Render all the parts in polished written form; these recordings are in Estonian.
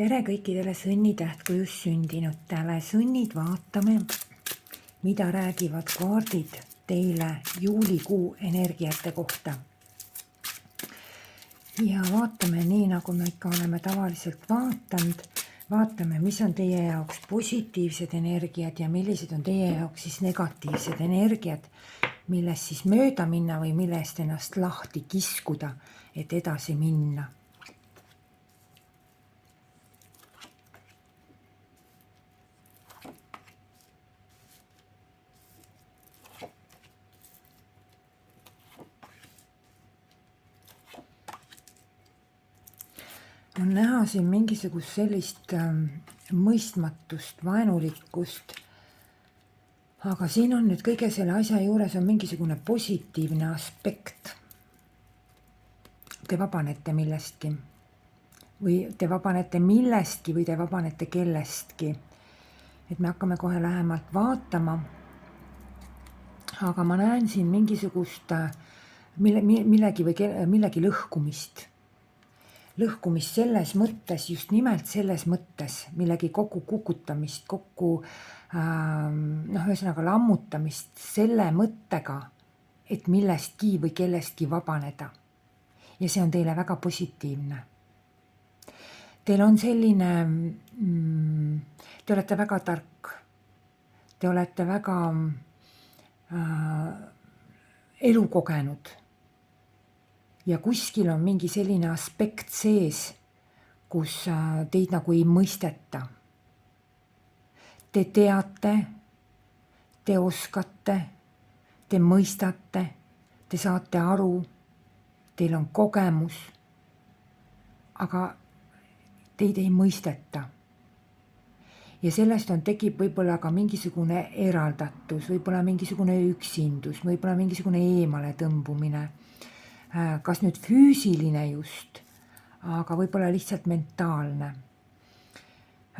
Tere kõikidele sõnnitähtkuju sündinutele. Sõnnid vaatame, mida räägivad kaardid teile juulikuu energiate kohta. Ja vaatame nii, nagu me ikka oleme tavaliselt vaatanud. Vaatame, mis on teie jaoks positiivsed energiad ja millised on teie jaoks siis negatiivsed energiad, millest siis mööda minna või millest ennast lahti kiskuda, et edasi minna. On näha siin mingisugust sellist mõistmatust, vaenulikkust, aga siin on nüüd kõige selle asja juures on mingisugune positiivne aspekt. Te vabanete millestki või te vabanete millestki või te vabanete kellestki. Et me hakkame kohe lähemalt vaatama, aga ma näen siin mingisugust millegi lõhkumist. Lõhkumist selles mõttes, just nimelt selles mõttes, millegi kokku kukutamist, ühesõnaga lammutamist selle mõttega, et millestki või kellestki vabaneda. Ja see on teile väga positiivne. Teil on selline, te olete väga tark, te olete väga elukogenud. Ja kuskil on mingi selline aspekt sees, kus teid nagu ei mõisteta. Te teate, te oskate, te mõistate, te saate aru, teil on kogemus, aga teid ei mõisteta. Ja sellest tekib võib-olla ka mingisugune eraldatus, võib-olla mingisugune üksindus, võib-olla mingisugune eemale tõmbumine. Kas nüüd füüsiline just, aga võib-olla lihtsalt mentaalne.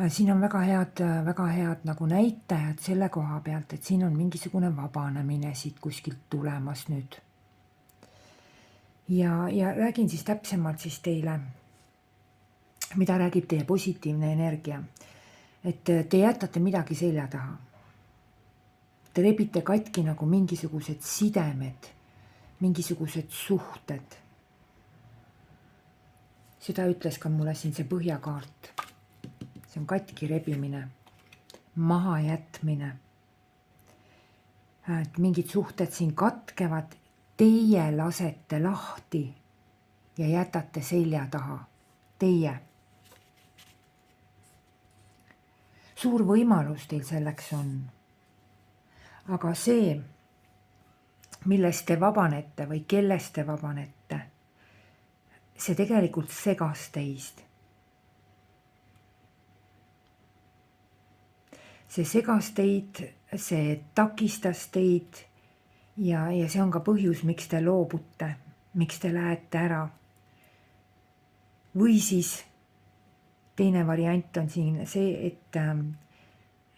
Siin on väga head nagu näitajad selle koha pealt, et siin on mingisugune vabanemine siit kuskilt tulemas nüüd. Ja räägin siis täpsemalt siis teile, mida räägib teie positiivne energia. Et te jätate midagi selja taha. Te rebite katki nagu mingisugused sidemed, mingisugused suhted. Seda ütles ka mulle siin see põhjakaart. See on katki rebimine, maha jätmine. Et mingid suhted siin katkevad, teie lasete lahti ja jätate selja taha. Teie. Suur võimalus teil selleks on. Aga see, millest te vabanete või kellest te vabanete, see tegelikult segas teist. See segas teid, see takistas teid ja see on ka põhjus, miks te loobute, miks te lähete ära. Või siis teine variant on siin see,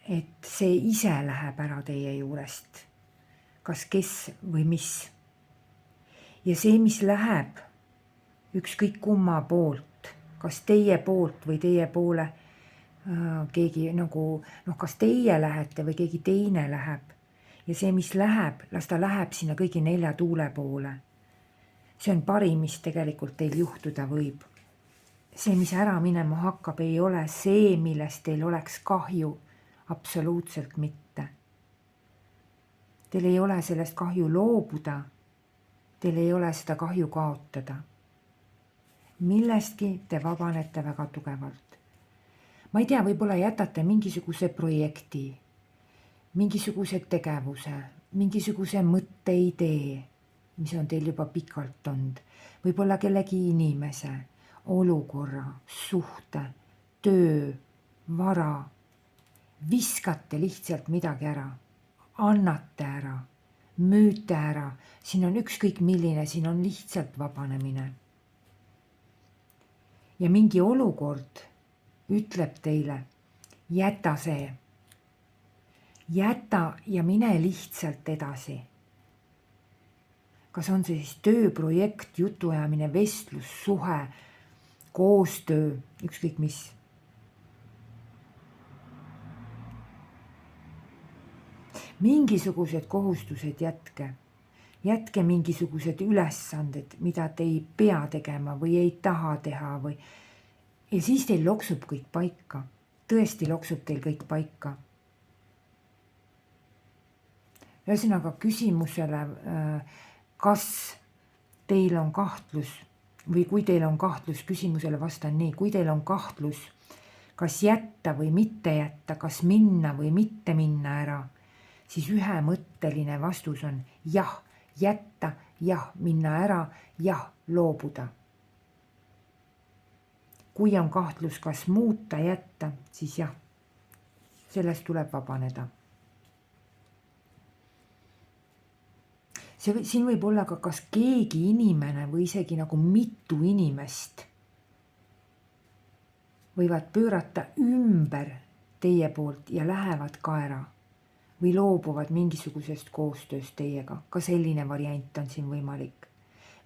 et see ise läheb ära teie juurest. Kas kes või mis. Ja see, mis läheb ükskõik kumma poolt, kas teie poolt või teie poole keegi nagu, kas teie lähete või keegi teine läheb. Ja see, mis läheb, las ta läheb sinna kõigi 4 tuule poole. See on parim, mis tegelikult teil juhtuda võib. See, mis ära minema hakkab, ei ole see, millest teil oleks kahju. Absoluutselt mitte. Teil ei ole sellest kahju loobuda, teil ei ole seda kahju kaotada. Millestki te vabanete väga tugevalt. Ma ei tea, võib-olla jätate mingisuguse projekti, mingisuguse tegevuse, mingisuguse mõtteidee, mis on teil juba pikalt olnud. Võib-olla kellegi inimese, olukorra, suhte, töö, vara. Viskate lihtsalt midagi ära. Annate ära, müüte ära, siin on ükskõik milline, siin on lihtsalt vabanemine. Ja mingi olukord ütleb teile, jäta see. Jäta ja mine lihtsalt edasi. Kas on see siis tööprojekt, jutuajamine, vestlus, suhe, koostöö, ükskõik mis. mingisugused kohustused jätke mingisugused ülesanded, mida te ei pea tegema või ei taha teha ja siis teil loksub kõik paika. Tõesti loksub teil kõik paika. Ühesõnaga küsimusele, kas teil on kahtlus või kui teil on kahtlus, küsimusele vastan nii, kui teil on kahtlus, kas jätta või mitte jätta, kas minna või mitte minna ära, siis ühemõtteline vastus on jah, jätta, jah, minna ära, jah, loobuda. Kui on kahtlus, kas muuta, jätta, siis jah, sellest tuleb vabaneda. Siin võib olla ka kas keegi inimene või isegi nagu mitu inimest võivad pöörata ümber teie poolt ja lähevad ka ära või loobuvad mingisugusest koostööst teiega. Ka selline variant on siin võimalik.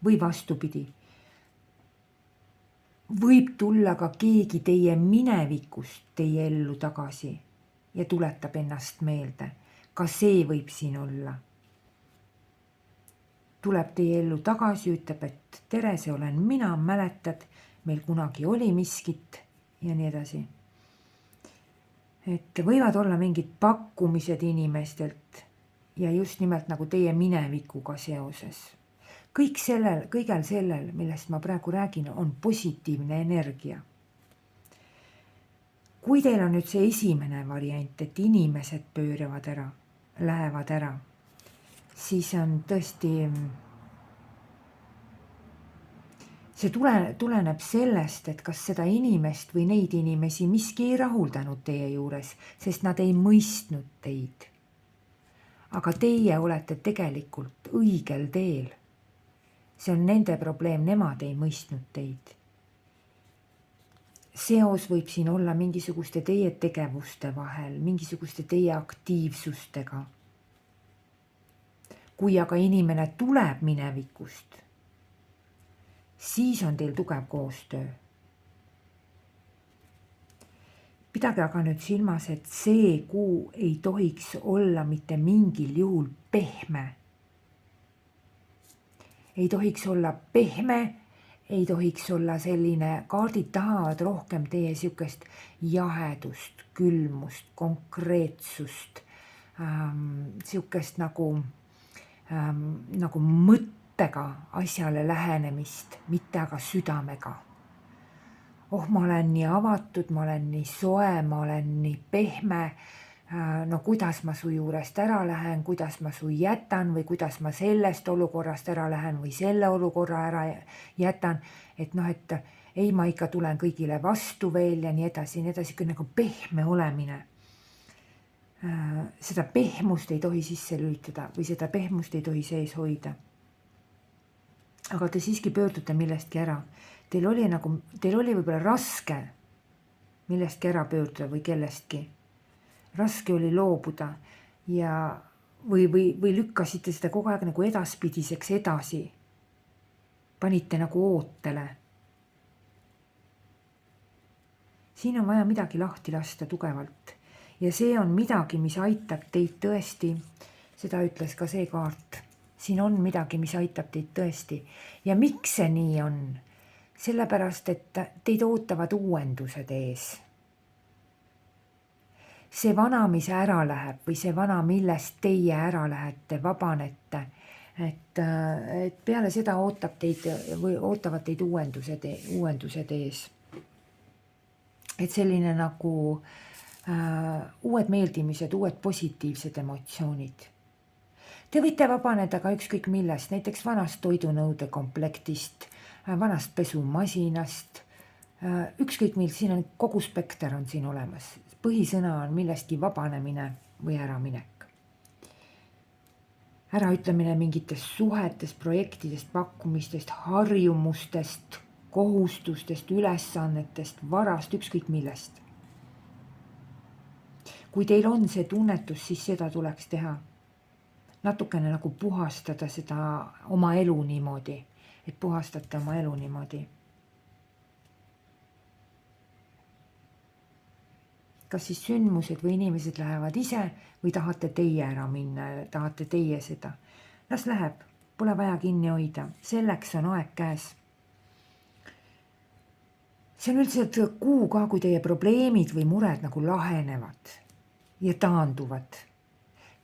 Või vastupidi. Võib tulla ka keegi teie minevikust teie ellu tagasi ja tuletab ennast meelde. Ka see võib siin olla. Tuleb teie ellu tagasi, ütleb, et tere, see olen mina, mäletad, meil kunagi oli miskit ja nii edasi. Et võivad olla mingid pakkumised inimestelt ja just nimelt nagu teie minevikuga seoses. Kõigel sellel, millest ma praegu räägin, on positiivne energia. Kui teil on nüüd see esimene variant, et inimesed pööravad ära, lähevad ära, siis on tõesti, see tuleneb sellest, et kas seda inimest või neid inimesi miski ei rahuldanud teie juures, sest nad ei mõistnud teid. Aga teie olete tegelikult õigel teel. See on nende probleem, nemad ei mõistnud teid. Seos võib siin olla mingisuguste teie tegevuste vahel, mingisuguste teie aktiivsustega. Kui aga inimene tuleb minevikust, siis on teil tugev koostöö. Pidage aga nüüd silmas, et see kuu ei tohiks olla mitte mingil juhul pehme. Ei tohiks olla pehme, ei tohiks olla selline, kaardid tahavad rohkem teie siukest jahedust, külmust, konkreetsust, siukest nagu mõttega asjale lähenemist, mitte aga südamega. Ma olen nii avatud, ma olen nii soe, ma olen nii pehme, no kuidas ma su juurest ära lähen, kuidas ma su jätan või kuidas ma sellest olukorrast ära lähen või selle olukorra ära jätan, et ei, ma ikka tulen kõigile vastu veel ja nii edasi, kui nagu pehme olemine. Seda pehmust ei tohi sisse lülitada või seda pehmust ei tohi sees hoida. Aga te siiski pöördute millestki ära. Teil oli võib-olla raske millestki ära pöörduda või kellestki. Raske oli loobuda ja või lükkasite seda kogu aeg nagu edaspidiseks edasi. Panite nagu ootele. Siin on vaja midagi lahti lasta tugevalt. Ja see on midagi, mis aitab teid tõesti, seda ütles ka see kaart. Siin on midagi, mis aitab teid tõesti. Ja miks see nii on? Sellepärast, et teid ootavad uuendused ees. See vana, mis ära läheb või see vana, millest teie ära lähete, vabanete, et peale seda ootavad teid uuendused ees. Et selline nagu uued meeldimised, uued positiivsed emotsioonid. Te võite vabaneda ka ükskõik millest, näiteks vanast toidunõude komplektist, vanast pesumasinast, ükskõik mil, siin on kogu spekter on siin olemas. Põhisõna on millestki vabanemine või äraminek. Äraütlemine mingitest suhetest, projektidest, pakkumistest, harjumustest, kohustustest, ülesannetest, varast, ükskõik millest. Kui teil on see tunnetus, siis seda tuleks teha. Natukene nagu puhastada seda oma elu niimoodi, et puhastate oma elu niimoodi. kas siis sündmused või inimesed lähevad ise või tahate teie ära minna, tahate teie seda. Las läheb, pole vaja kinni hoida, selleks on aeg käes. See on üldiselt kuu ka, kui teie probleemid või mured nagu lahenevad ja taanduvad.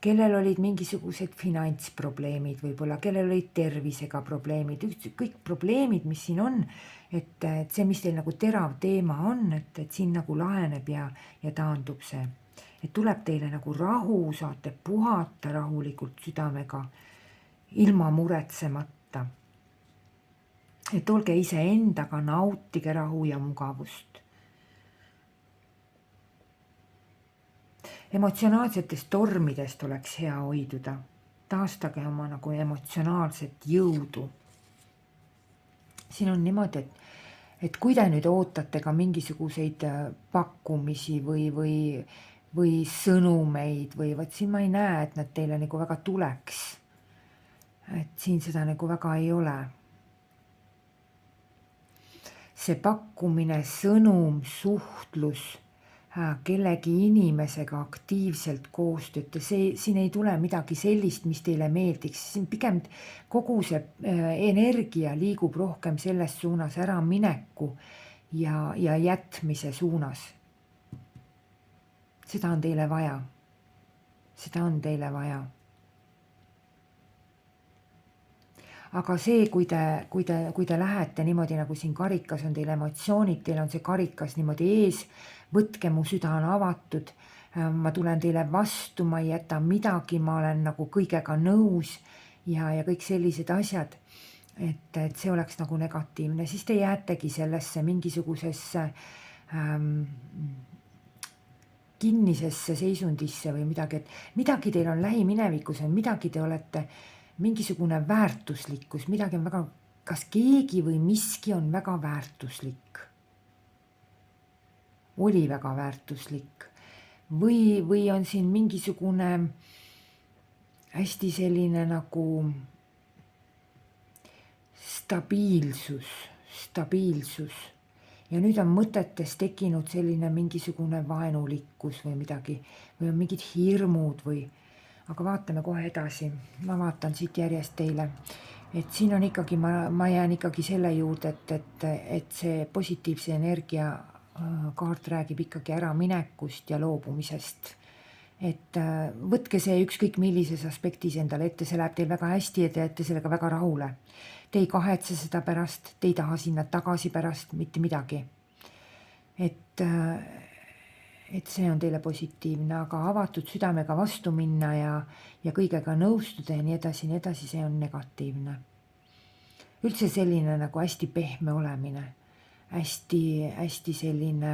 Kellel olid mingisugused finantsprobleemid võib-olla, kellel olid tervisega probleemid, kõik probleemid, mis siin on, et see, mis teil nagu terav teema on, et siin nagu laheneb ja taandub see. Et tuleb teile nagu rahu, saate puhata rahulikult südamega, ilma muretsemata. Et olge ise endaga, nautige rahu ja mugavust. Emotsionaalsetest tormidest oleks hea hoiduda. Taastage oma nagu emotsionaalset jõudu. Siin on niimoodi, et kui te nüüd ootate ka mingisuguseid pakkumisi või sõnumeid või siin ma ei näe, et nad teile nagu väga tuleks. Et siin seda nagu väga ei ole. See pakkumine, sõnum, suhtlus, kellegi inimesega aktiivselt koostööd, siin ei tule midagi sellist, mis teile meeldiks, siin pigem kogu see energia liigub rohkem selles suunas äramineku ja jätmise suunas. Seda on teile vaja. Seda on teile vaja. Aga see, kui te lähete niimoodi, nagu siin karikas on teil emotsioonid, teil on see karikas niimoodi ees, võtke, mu süda on avatud, ma tulen teile vastu, ma ei jäta midagi, ma olen nagu kõigega nõus ja kõik sellised asjad, et see oleks nagu negatiivne, siis te jäätegi sellesse mingisugusesse kinnisesse seisundisse või midagi, et midagi teil on lähiminevikus, midagi te olete mingisugune väärtuslikkus, midagi on väga, kas keegi või miski on väga väärtuslik. Oli väga väärtuslik. Või on siin mingisugune hästi selline nagu stabiilsus. Ja nüüd on mõtetes tekkinud selline mingisugune vaenulikkus või midagi, või on mingid hirmud või. Aga vaatame kohe edasi, ma vaatan siit järjest teile, et siin on ikkagi, ma jään ikkagi selle juurde, et see positiivse energia kaart räägib ikkagi äraminekust ja loobumisest. Et võtke see ükskõik millises aspektis endale ette, see läheb teil väga hästi ja te jääte sellega väga rahule. Te ei kahetse seda pärast, te ei taha sinna tagasi pärast, mitte midagi. Et see on teile positiivne, aga avatud südamega vastu minna ja kõigega nõustuda ja nii edasi, see on negatiivne. Üldse selline nagu hästi pehme olemine, hästi selline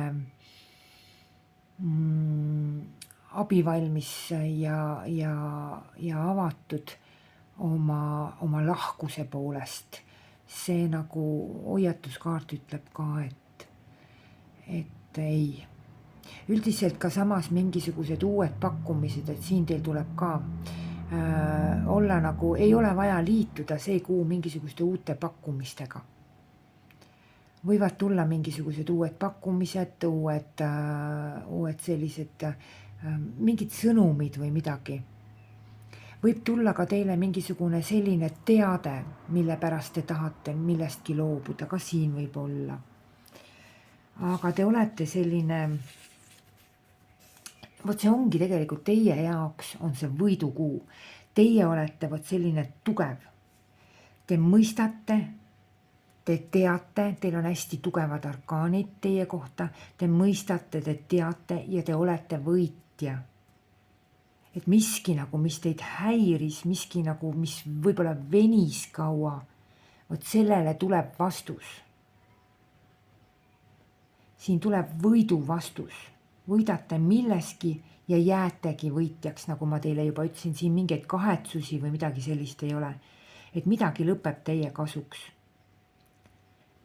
abivalmis ja avatud oma lahkuse poolest. See nagu hoiatuskaart ütleb ka, et ei. Üldiselt ka samas mingisugused uued pakkumised, et siin teil tuleb ka olla nagu, ei ole vaja liituda see kuu mingisuguste uute pakkumistega. Võivad tulla mingisugused uued pakkumised, uued sellised mingid sõnumid või midagi. Võib tulla ka teile mingisugune selline teade, mille pärast te tahate millestki loobuda, ka siin võib olla. Aga te olete selline, vot see ongi tegelikult teie jaoks on see võidukuu. Teie olete vot selline tugev. Te mõistate, te teate, teil on hästi tugevad arkaanid teie kohta, te mõistate, te teate ja te olete võitja. Et miski nagu, mis teid häiris, miski nagu, mis võib-olla venis kaua, vot sellele tuleb vastus. Siin tuleb võidu vastus. Võidate milleski ja jäätegi võitjaks, nagu ma teile juba ütlesin, siin mingeid kahetsusi või midagi sellist ei ole. Et midagi lõpeb teie kasuks.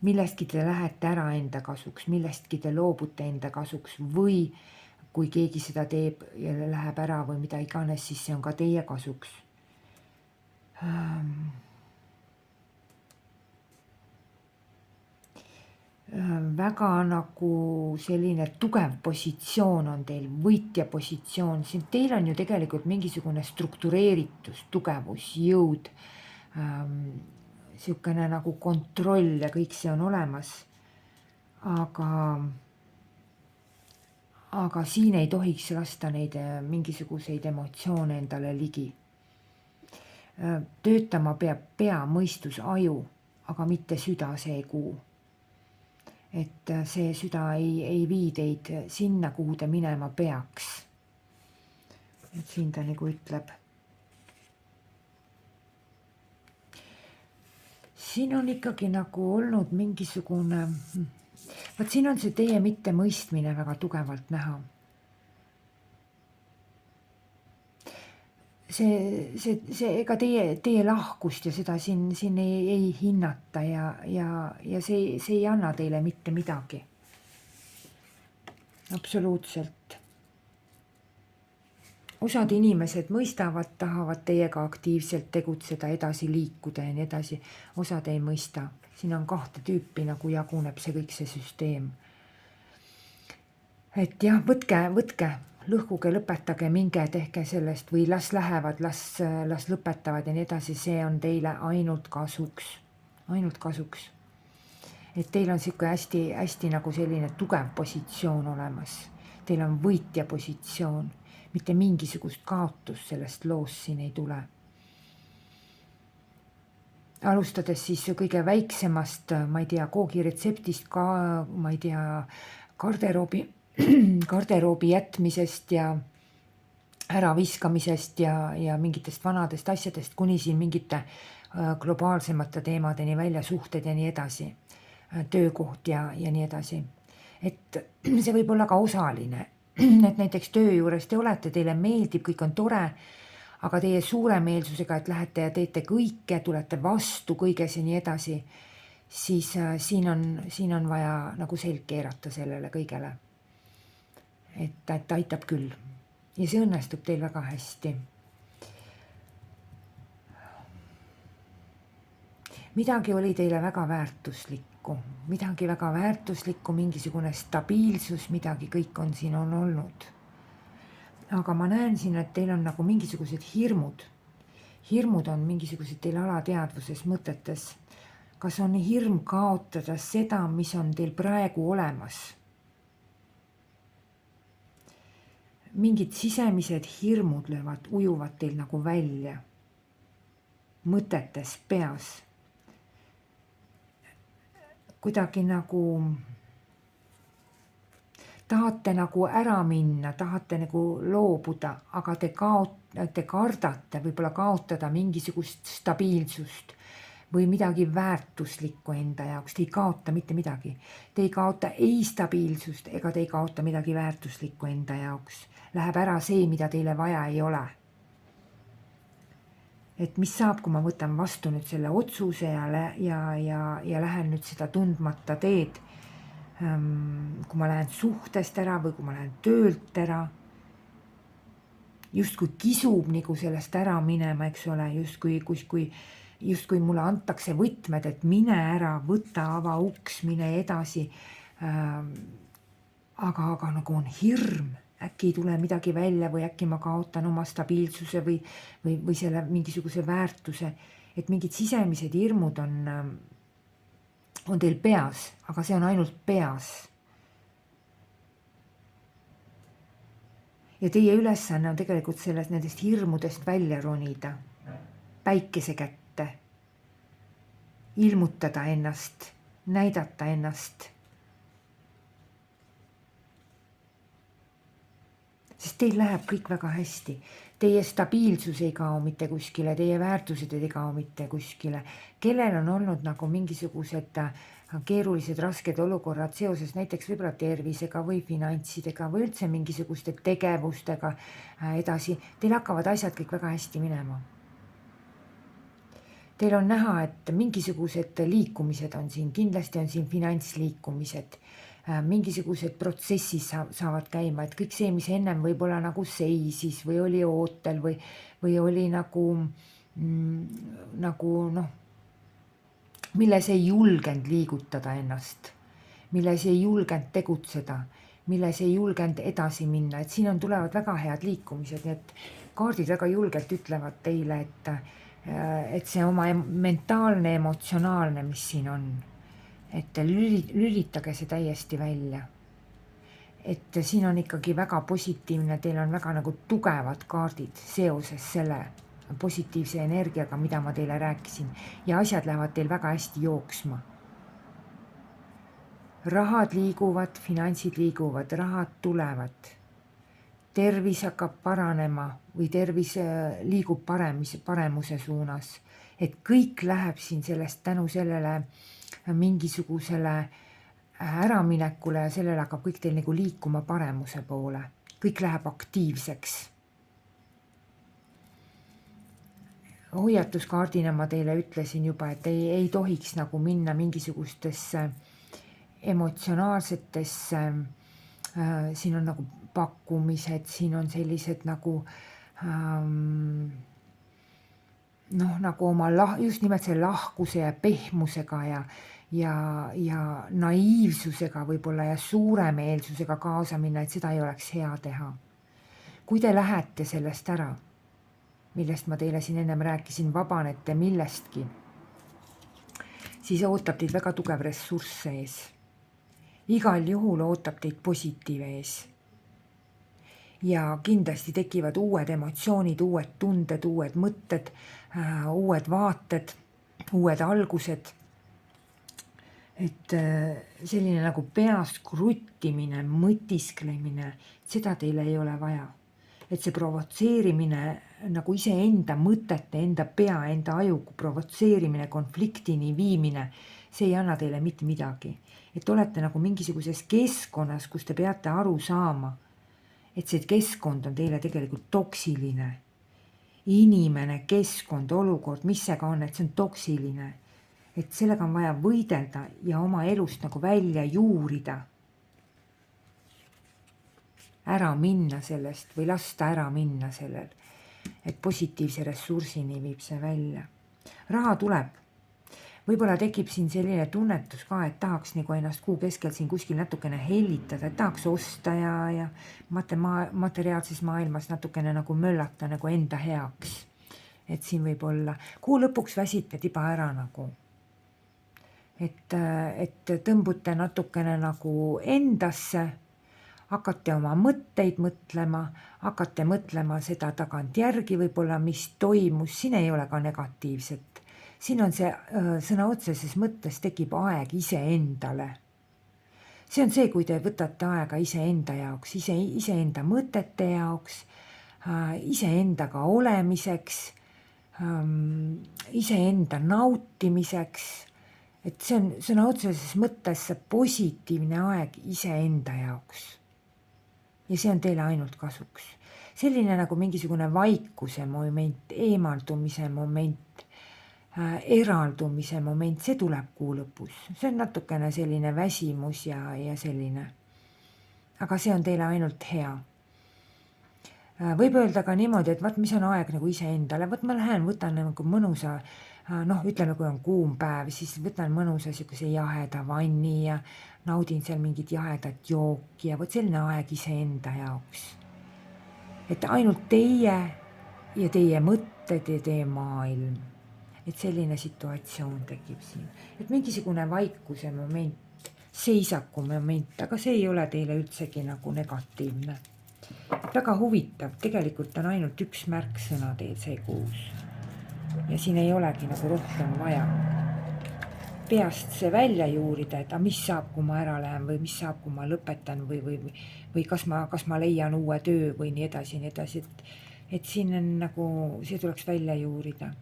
Millestki te lähete ära enda kasuks, millestki te loobute enda kasuks või kui keegi seda teeb ja läheb ära või mida iganes, siis see on ka teie kasuks. väga nagu selline tugev positsioon on teil, võitja positsioon, siin teil on ju tegelikult mingisugune struktureeritus, tugevus, jõud, niisugune nagu kontroll ja kõik see on olemas, aga siin ei tohiks lasta neid mingisuguseid emotsioone endale ligi. Töötama peab pea, mõistus, aju, aga mitte süda, see kuu. Et see süda ei vii teid sinna, kuhu te minema peaks. Et siin ta nagu ütleb. Siin on ikkagi nagu olnud mingisugune, vaat siin on see teie mittemõistmine väga tugevalt näha. Ega teie lahkust ja seda siin ei hinnata ja see ei anna teile mitte midagi. Absoluutselt. Osad inimesed mõistavad, tahavad teiega aktiivselt tegutseda, edasi liikuda ja nii edasi. Osad ei mõista. Siin on 2 tüüpi, nagu jaguneb see kõik see süsteem. Et jah, võtke, lõhkuge, lõpetage, minge, tehke sellest või las lähevad, las lõpetavad ja nii edasi. See on teile ainult kasuks. Et teil on siuke hästi nagu selline tugev positsioon olemas. Teil on võitja positsioon. Mitte mingisugust kaotust sellest loost siin ei tule. Alustades siis kõige väiksemast, ma ei tea, koogiretseptist, ma ei tea, garderoobi jätmisest ja äraviskamisest ja mingitest vanadest asjadest kuni siin mingite globaalsemate teemadeni välja, suhted ja nii edasi, töökoht ja nii edasi. Et see võib olla ka osaline. Et näiteks töö juures te olete, teile meeldib, kõik on tore, aga teie suuremeelsusega, et lähete ja teete kõike, tulete vastu kõiges ja nii edasi, siis siin on vaja nagu selg keerata sellele kõigele. Et aitab küll. Ja see õnnestub teil väga hästi. Midagi oli teile väga väärtuslikku. Mingisugune stabiilsus, midagi kõik on siin on olnud. Aga ma näen siin, et teil on nagu mingisugused hirmud. Hirmud on mingisugused teil alateadvuses mõtetes. Kas on hirm kaotada seda, mis on teil praegu olemas? Mingid sisemised hirmud ujuvad teil nagu välja. Mõtetes, peas. Kuidagi nagu tahate nagu ära minna, tahate nagu loobuda, aga te kardate võib-olla kaotada mingisugust stabiilsust või midagi väärtuslikku enda jaoks. Te ei kaota mitte midagi. Te ei kaota ei stabiilsust ega te ei kaota midagi väärtuslikku enda jaoks. Läheb ära see, mida teile vaja ei ole. Et mis saab, kui ma võtan vastu nüüd selle otsuse ja lähen nüüd seda tundmata teed, kui ma lähen suhtest ära või kui ma lähen töölt ära, justkui kisub nagu sellest ära minema, eks ole, justkui mulle antakse võtmed, et mine ära, võta, ava uks, mine edasi, aga nagu on hirm. Äkki ei tule midagi välja või äkki ma kaotan oma stabiilsuse või selle mingisuguse väärtuse, et mingid sisemised hirmud on teil peas, aga see on ainult peas. Ja teie ülesanne on tegelikult nendest hirmudest välja ronida, päikese kätte, ilmutada ennast, näidata ennast. Sest teil läheb kõik väga hästi. Teie stabiilsus ei kao mitte kuskile, teie väärtused ei kao mitte kuskile. Kellel on olnud nagu mingisugused keerulised, rasked olukorrad seoses näiteks võib-olla tervisega või finantsidega või üldse mingisuguste tegevustega edasi, teil hakkavad asjad kõik väga hästi minema. Teil on näha, et mingisugused liikumised on siin, kindlasti on siin finantsliikumised, mingisugused protsessid saavad käima, et kõik see, mis ennem võib-olla nagu seisis või oli ootel või oli nagu milles ei julgenud liigutada ennast. milles ei julgenud tegutseda, milles ei julgenud edasi minna, et siin tulevad väga head liikumised, nii et kaardid väga julgelt ütlevad teile, et see oma mentaalne, emotsionaalne, mis siin on, et lülitage see täiesti välja. Et siin on ikkagi väga positiivne, teil on väga nagu tugevad kaardid seoses selle positiivse energiaga, mida ma teile rääkisin, ja asjad lähevad teil väga hästi jooksma. Rahad liiguvad, finantsid liiguvad, rahad tulevad, tervis hakkab paranema või tervis liigub paremuse suunas, et kõik läheb siin sellest tänu sellele mingisugusele äraminekule ja sellele hakkab kõik teil nagu liikuma paremuse poole, kõik läheb aktiivseks. Hoiatuskaardina ma teile ütlesin juba, et ei tohiks nagu minna mingisugustesse emotsionaalsetesse, siin on nagu pakkumised, siin on sellised nagu nagu oma just nimelt selle lahkuse ja pehmusega ja naiivsusega võib-olla ja suuremeelsusega kaasa minna, et seda ei oleks hea teha. Kui te lähete sellest ära, millest ma teile siin ennem rääkisin, vabanete millestki, siis ootab teid väga tugev ressurss ees. Igal juhul ootab teid positiiv ees. Ja kindlasti tekivad uued emotsioonid, uued tunded, uued mõtted, uued vaated, uued algused. Et selline nagu peast kruttimine, mõtisklemine, seda teile ei ole vaja. Et see provotseerimine, nagu iseenda mõtete, enda pea, enda aju provotseerimine, konfliktini viimine, see ei anna teile mitte midagi. Et olete nagu mingisuguses keskkonnas, kus te peate aru saama, et see keskkond on teile tegelikult toksiline. Inimene, keskkond, olukord, mis see ka on, et see on toksiline. Et sellega on vaja võidelda ja oma elust nagu välja juurida. Ära minna sellest või lasta ära minna sellel, et positiivse ressursini viib see välja. Raha tuleb. Võib-olla tekib siin selline tunnetus ka, et tahaks nagu ennast kuu keskel siin kuskil natukene hellitada, et tahaks osta ja materiaalses maailmas natukene nagu möllata nagu enda heaks. Et siin võib olla, kuu lõpuks väsite tiba ära nagu. Et tõmbute natukene nagu endasse, hakkate oma mõtteid mõtlema, hakkate mõtlema seda tagant järgi võib-olla, mis toimus, siin ei ole ka negatiivset. Siin on see sõna otseses mõttes tekib aeg iseendale. See on see, kui te võtate aega iseenda jaoks, iseenda mõtete jaoks, iseendaga olemiseks, iseenda nautimiseks. Et see on sõna otseses mõttes positiivne aeg iseenda jaoks. Ja see on teile ainult kasuks. Selline nagu mingisugune vaikuse moment, eemaldumise moment, eraldumise moment, see tuleb kuu lõpus. See on natukene selline väsimus ja selline. Aga see on teile ainult hea. Võib öelda ka niimoodi, et mis on aeg nagu iseendale. Ma lähen, võtan nagu mõnusa, ütleme, kui on kuum päev, siis võtan mõnusa sihukese jaheda vanni ja naudin seal mingit jahedat jooki ja selline aeg iseenda jaoks. Et ainult teie ja teie mõtted ja teie maailm. Et selline situatsioon tekib siin. Et mingisugune vaikuse moment, seisaku moment, aga see ei ole teile üldsegi nagu negatiivne. Väga huvitav, tegelikult on ainult üks märksõna teil see kuus. Ja siin ei olegi nagu rohkem vaja. Peast see välja juurida, et mis saab, kui ma ära lähen või mis saab, kui ma lõpetan või kas ma leian uue töö või nii edasi. Et siin on nagu, see tuleks välja juurida.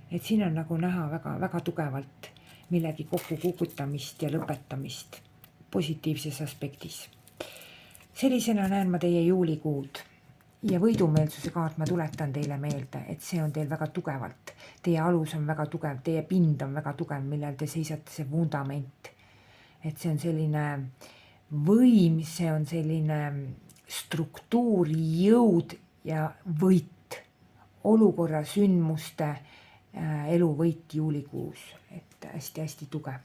Et siin on nagu näha väga, väga tugevalt millegi kokku kukutamist ja lõpetamist positiivses aspektis. Sellisena näen ma teie juulikuud. Ja võidumeelsuse kaart ma tuletan teile meelde, et see on teil väga tugevalt. Teie alus on väga tugev, teie pind on väga tugev, millel te seisate see vundament. Et see on selline võim, see on selline struktuur, jõud ja võit. Olukorra, sündmuste, eluvõit juulikuus. Et hästi-hästi tugev.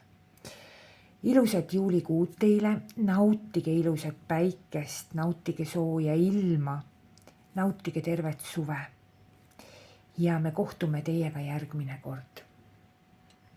ilusat juulikuud teile, nautige ilusat päikest, nautige sooja ilma, nautige tervet suve. Ja me kohtume teiega järgmine kord.